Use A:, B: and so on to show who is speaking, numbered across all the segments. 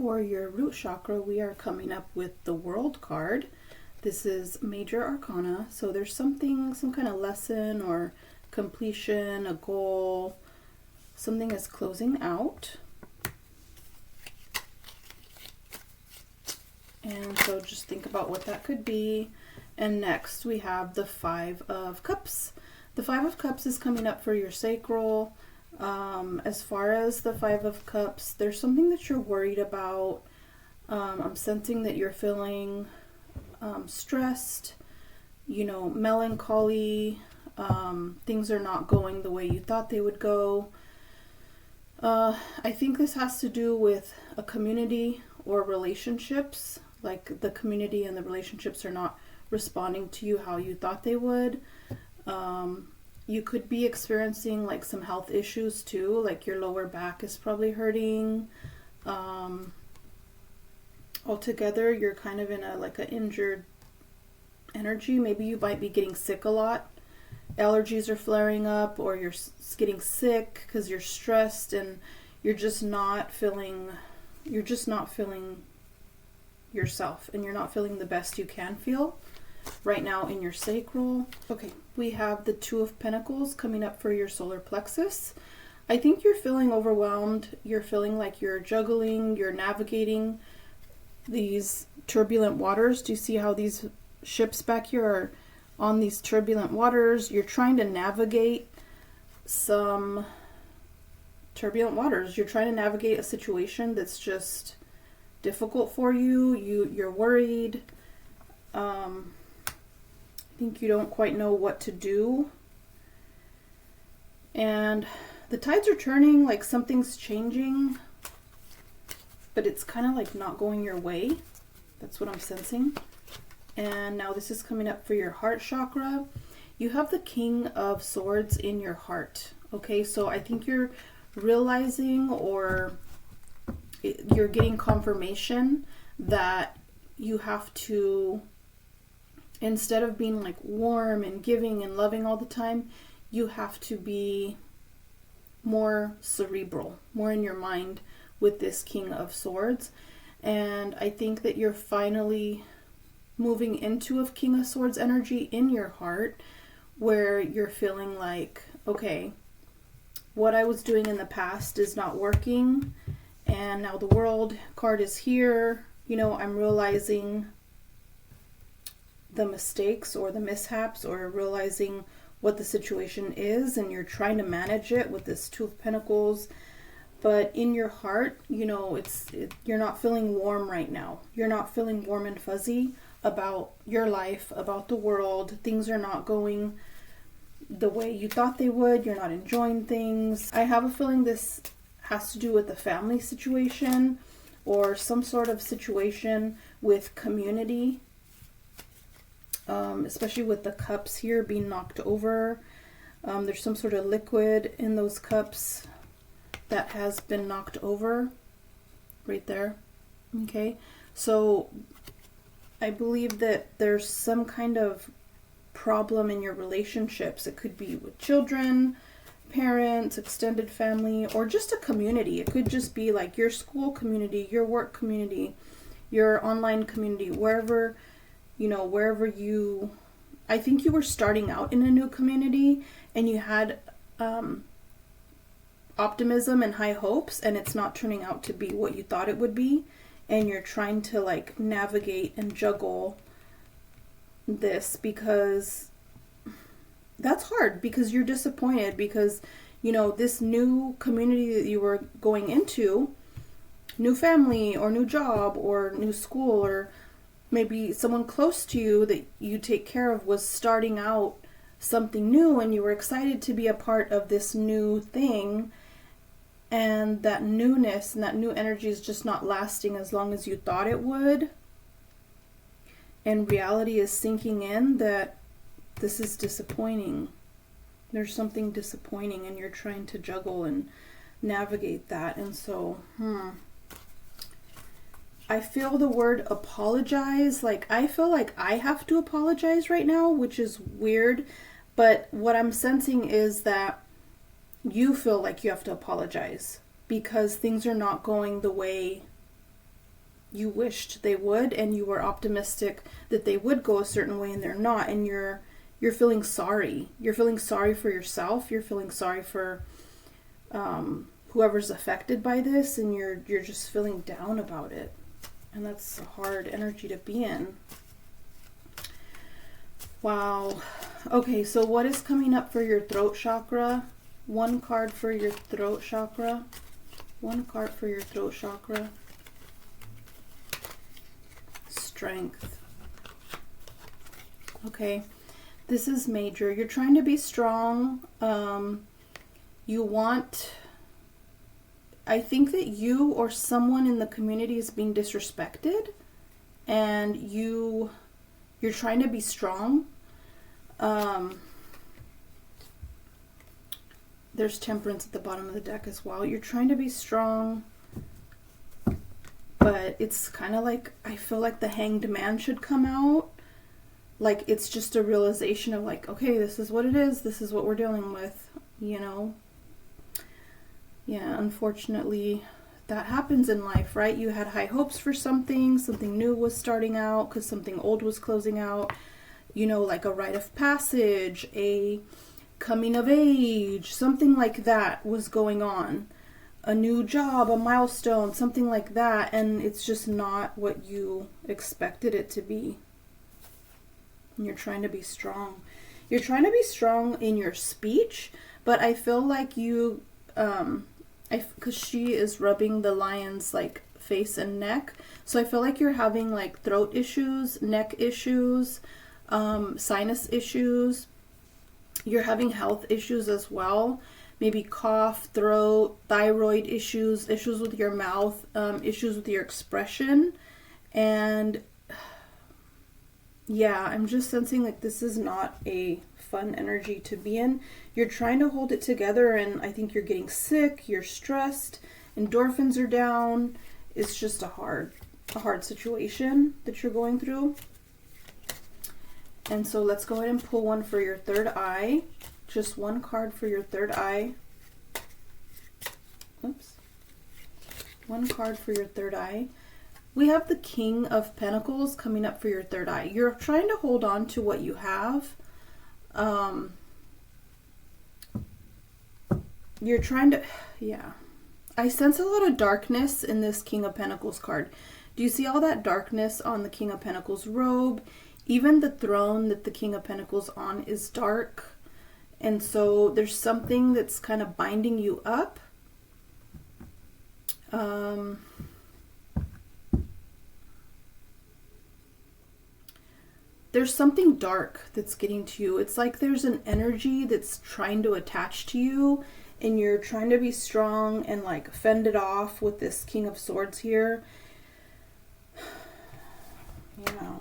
A: For your root chakra, we are coming up with the World card. This is major arcana, so there's some kind of lesson or completion, a goal, something is closing out. And so just think about what that could be. And next we have the Five of Cups. The Five of Cups is coming up for your sacral. As far as the Five of Cups, there's something that you're worried about. I'm sensing that you're feeling stressed, melancholy. Things are not going the way you thought they would go. I think this has to do with a community or relationships, like the community and the relationships are not responding to you how you thought they would. You could be experiencing like some health issues too, like your lower back is probably hurting. Altogether, you're kind of in an injured energy. Maybe you might be getting sick a lot. Allergies are flaring up, or you're getting sick because you're stressed and you're just not feeling yourself, and you're not feeling the best you can feel right now in your sacral. Okay, we have the Two of Pentacles coming up for your solar plexus. I think you're feeling overwhelmed. You're feeling like you're juggling, you're navigating these turbulent waters. Do you see how these ships back here are on these turbulent waters? You're trying to navigate some turbulent waters. You're trying to navigate a situation that's just difficult for you. You're worried. I think you don't quite know what to do. And the tides are turning, like something's changing, but it's kind of like not going your way. That's what I'm sensing. And now this is coming up for your heart chakra. You have the King of Swords in your heart. Okay, so I think you're realizing, or you're getting confirmation that you have to, instead of being like warm and giving and loving all the time, you have to be more cerebral, more in your mind with this King of Swords. And I think that you're finally moving into a King of Swords energy in your heart, where you're feeling like, okay, what I was doing in the past is not working, and now the World card is here. I'm realizing the mistakes or the mishaps, or realizing what the situation is, and you're trying to manage it with this Two of Pentacles. But in your heart, you're not feeling warm right now. You're not feeling warm and fuzzy about your life, about the world. Things are not going the way you thought they would. You're not enjoying things. I have a feeling this has to do with the family situation, or some sort of situation with community, especially with the cups here being knocked over. There's some sort of liquid in those cups that has been knocked over right there. Okay, so I believe that there's some kind of problem in your relationships. It could be with children, parents, extended family, or just a community. It could just be like your school community, your work community, your online community, wherever I think you were starting out in a new community and you had optimism and high hopes, and it's not turning out to be what you thought it would be, and you're trying to navigate and juggle this, because that's hard, because you're disappointed, because this new community that you were going into, new family or new job or new school, or maybe someone close to you that you take care of, was starting out something new, and you were excited to be a part of this new thing, and that newness and that new energy is just not lasting as long as you thought it would. And reality is sinking in that this is disappointing. There's something disappointing, and you're trying to juggle and navigate that. And so, I feel the word apologize. I feel like I have to apologize right now, which is weird. But what I'm sensing is that you feel like you have to apologize because things are not going the way you wished they would, and you were optimistic that they would go a certain way, and they're not, and you're feeling sorry. You're feeling sorry for yourself. You're feeling sorry for whoever's affected by this, and you're just feeling down about it. And that's a hard energy to be in. Wow. Okay, so what is coming up for your throat chakra? One card for your throat chakra. One card for your throat chakra. Strength. Okay, this is major. You're trying to be strong. You want... I think that you or someone in the community is being disrespected, and you're trying to be strong. There's Temperance at the bottom of the deck as well. You're trying to be strong, but it's kind of like, I feel like the Hanged Man should come out. Like, it's just a realization of like, okay, this is what it is. This is what we're dealing with, you know? Yeah, unfortunately, that happens in life, right? You had high hopes for something new was starting out because something old was closing out, you know, like a rite of passage, a coming of age, something like that was going on, a new job, a milestone, something like that, and it's just not what you expected it to be. And you're trying to be strong. You're trying to be strong in your speech, but I feel like you, because she is rubbing the lion's like face and neck, so I feel like you're having like throat issues, neck issues, sinus issues. You're having health issues as well, maybe cough, throat, thyroid issues, issues with your mouth, issues with your expression, and yeah, I'm just sensing like this is not a fun energy to be in. You're trying to hold it together, and I think you're getting sick, you're stressed, endorphins are down. It's just a hard situation that you're going through. And so let's go ahead and pull one for your third eye. Just one card for your third eye. Oops. One card for your third eye. We have the King of Pentacles coming up for your third eye. You're trying to hold on to what you have. You're trying to, yeah. I sense a lot of darkness in this King of Pentacles card. Do you see all that darkness on the King of Pentacles robe? Even the throne that the King of Pentacles on is dark. And so there's something that's kind of binding you up. There's something dark that's getting to you. It's like there's an energy that's trying to attach to you, and you're trying to be strong and like fend it off with this King of Swords here. Yeah.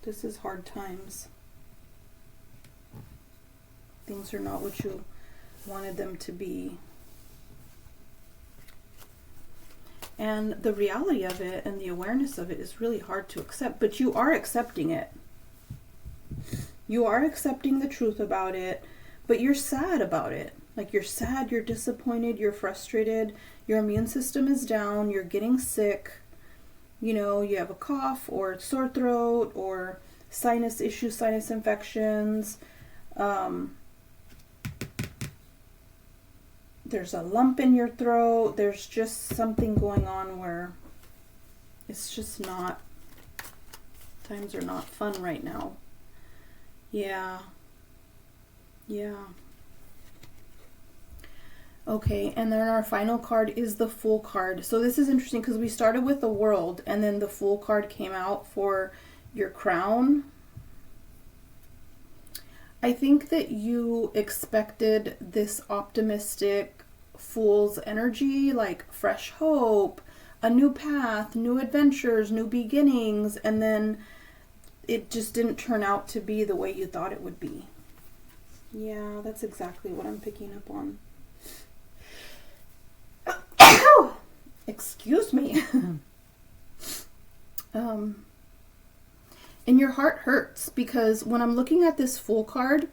A: This is hard times. Things are not what you wanted them to be. And the reality of it and the awareness of it is really hard to accept, but you are accepting it. You are accepting the truth about it, but you're sad about it. Like, you're sad, you're disappointed, you're frustrated, your immune system is down, you're getting sick, you know, you have a cough or sore throat or sinus issues, sinus infections. There's a lump in your throat. There's just something going on where it's just not, times are not fun right now. Yeah. Yeah. Okay, and then our final card is the Fool card. So this is interesting because we started with the World, and then the Fool card came out for your crown. I think that you expected this optimistic Fool's energy, like fresh hope, a new path, new adventures, new beginnings, and then it just didn't turn out to be the way you thought it would be. Yeah, that's exactly what I'm picking up on. Excuse me. And your heart hurts because when I'm looking at this Fool card,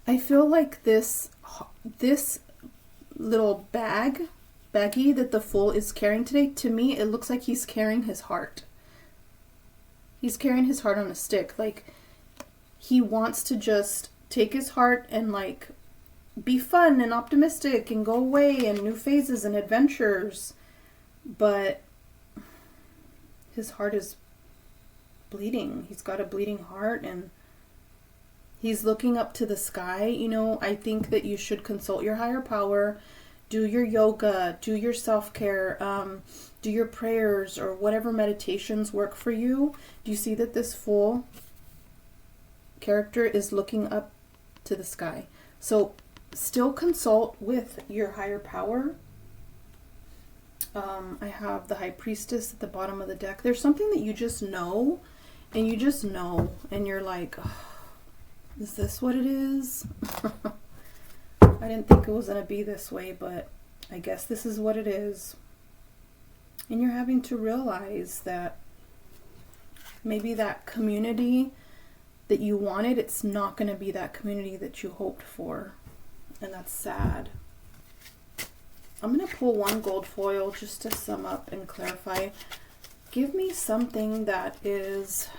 A: I feel like this little bag baggie that the Fool is carrying today, to me, it looks like he's carrying his heart. He's carrying his heart on a stick. Like, he wants to just take his heart and, like, be fun and optimistic and go away and new phases and adventures. But his heart is bleeding. He's got a bleeding heart, and he's looking up to the sky. You know, I think that you should consult your higher power, do your yoga, do your self-care, do your prayers or whatever meditations work for you. Do you see that this Fool character is looking up to the sky? So still consult with your higher power. I have the High Priestess at the bottom of the deck. There's something that you just know, and you just know, and you're like, oh, is this what it is? I didn't think it was going to be this way, but I guess this is what it is. And you're having to realize that maybe that community that you wanted, it's not going to be that community that you hoped for. And that's sad. I'm going to pull one gold foil just to sum up and clarify. Give me something that is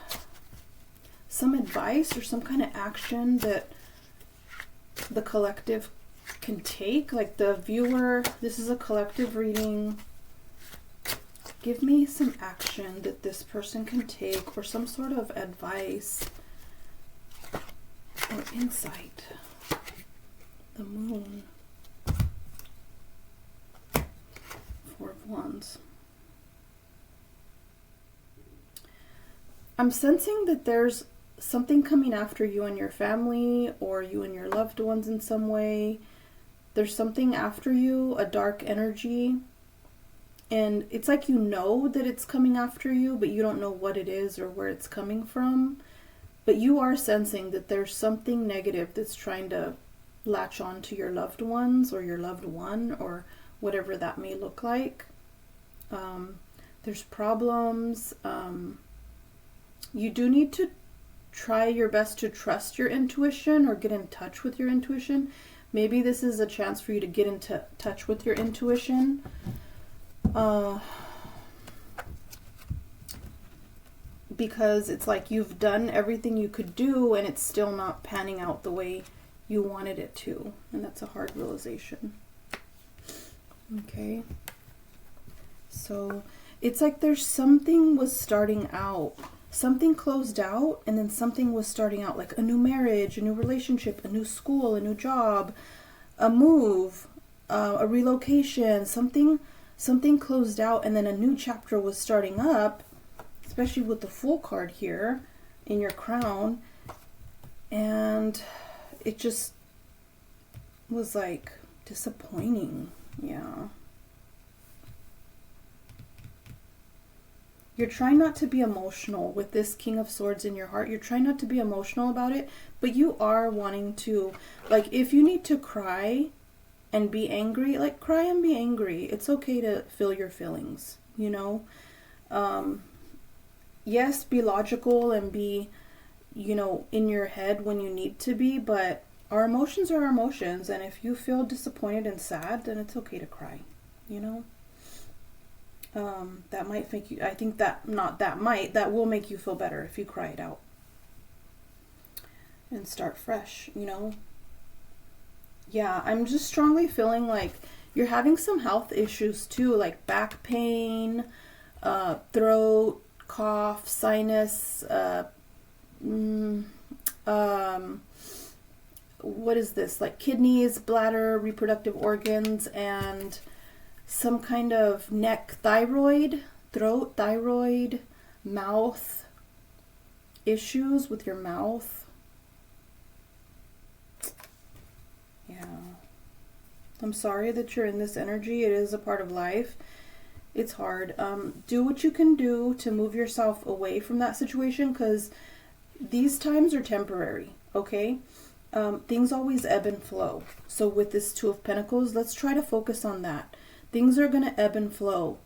A: some advice or some kind of action that the collective can take. Like the viewer, this is a collective reading. Give me some action that this person can take, or some sort of advice or insight. The Moon. Four of Wands. I'm sensing that there's something coming after you and your family, or you and your loved ones in some way. There's something after you, a dark energy. And it's like you know that it's coming after you, but you don't know what it is or where it's coming from. But you are sensing that there's something negative that's trying to latch on to your loved ones or your loved one, or whatever that may look like. There's problems. You do need to try your best to trust your intuition or get in touch with your intuition. Maybe this is a chance for you to get into touch with your intuition. Because it's like you've done everything you could do and it's still not panning out the way you wanted it to. And that's a hard realization. Okay. So it's like there's something was starting out. Something closed out, and then something was starting out, like a new marriage, a new relationship, a new school, a new job, a move, a relocation. Something closed out, and then a new chapter was starting up, especially with the Fool card here in your crown. And it just was like disappointing. Yeah. You're trying not to be emotional with this King of Swords in your heart. You're trying not to be emotional about it, but you are wanting to, like, if you need to cry and be angry, like, cry and be angry. It's okay to feel your feelings, you know? Yes, be logical and be, you know, in your head when you need to be, but our emotions are our emotions, and if you feel disappointed and sad, then it's okay to cry, you know? That might make you, I think that, that will make you feel better if you cry it out and start fresh, you know? Yeah, I'm just strongly feeling like you're having some health issues too, like back pain, throat, cough, sinus, what is this? Like kidneys, bladder, reproductive organs, and some kind of neck, thyroid, throat, thyroid, mouth issues with your mouth. Yeah. I'm sorry that you're in this energy. It is a part of life. It's hard. Do what you can do to move yourself away from that situation, because these times are temporary, okay? Things always ebb and flow. So with this Two of Pentacles, let's try to focus on that. Things are going to ebb and flow.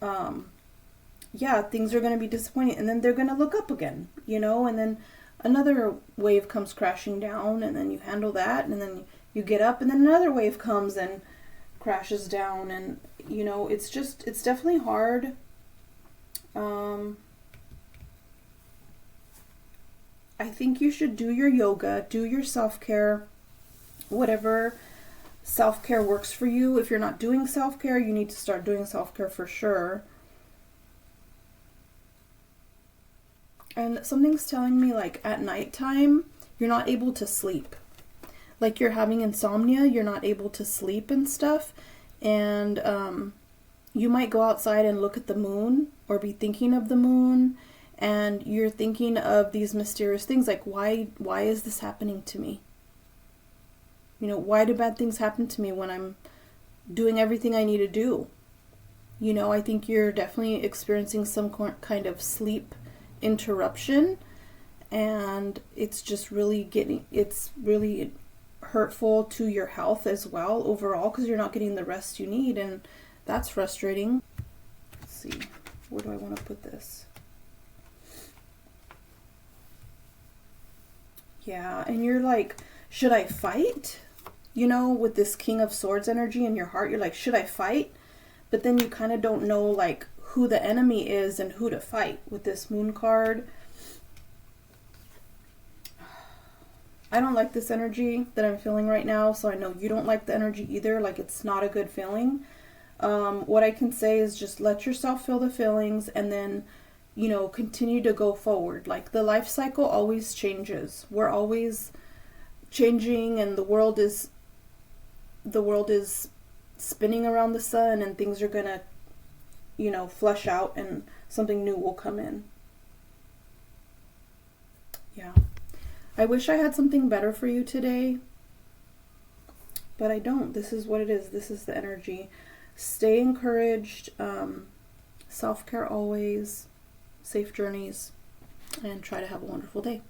A: Yeah, things are going to be disappointing, and then they're going to look up again, you know, and then another wave comes crashing down, and then you handle that, and then you get up, and then another wave comes and crashes down, and you know, it's definitely hard. I think you should do your yoga, do your self-care, whatever self-care works for you. If you're not doing self-care, you need to start doing self-care for sure. And something's telling me, like, at nighttime, you're not able to sleep. Like, you're having insomnia, you're not able to sleep and stuff. And you might go outside and look at the moon or be thinking of the moon. And you're thinking of these mysterious things, like, why is this happening to me? You know, why do bad things happen to me when I'm doing everything I need to do? You know, I think you're definitely experiencing some kind of sleep interruption, and it's just really it's really hurtful to your health as well overall, because you're not getting the rest you need, and that's frustrating. Let's see, where do I want to put this? Yeah, and you're like, should I fight? You know, with this King of Swords energy in your heart, you're like, should I fight? But then you kind of don't know, like, who the enemy is and who to fight with this Moon card. I don't like this energy that I'm feeling right now, so I know you don't like the energy either. Like, it's not a good feeling. What I can say is just let yourself feel the feelings, and then, you know, continue to go forward. Like, the life cycle always changes. We're always changing, and the world is spinning around the sun, and things are gonna, you know, flush out, and something new will come in. Yeah. I wish I had something better for you today, but I don't. This is what it is. This is the energy. Stay encouraged. Self-care always. Safe journeys. And try to have a wonderful day.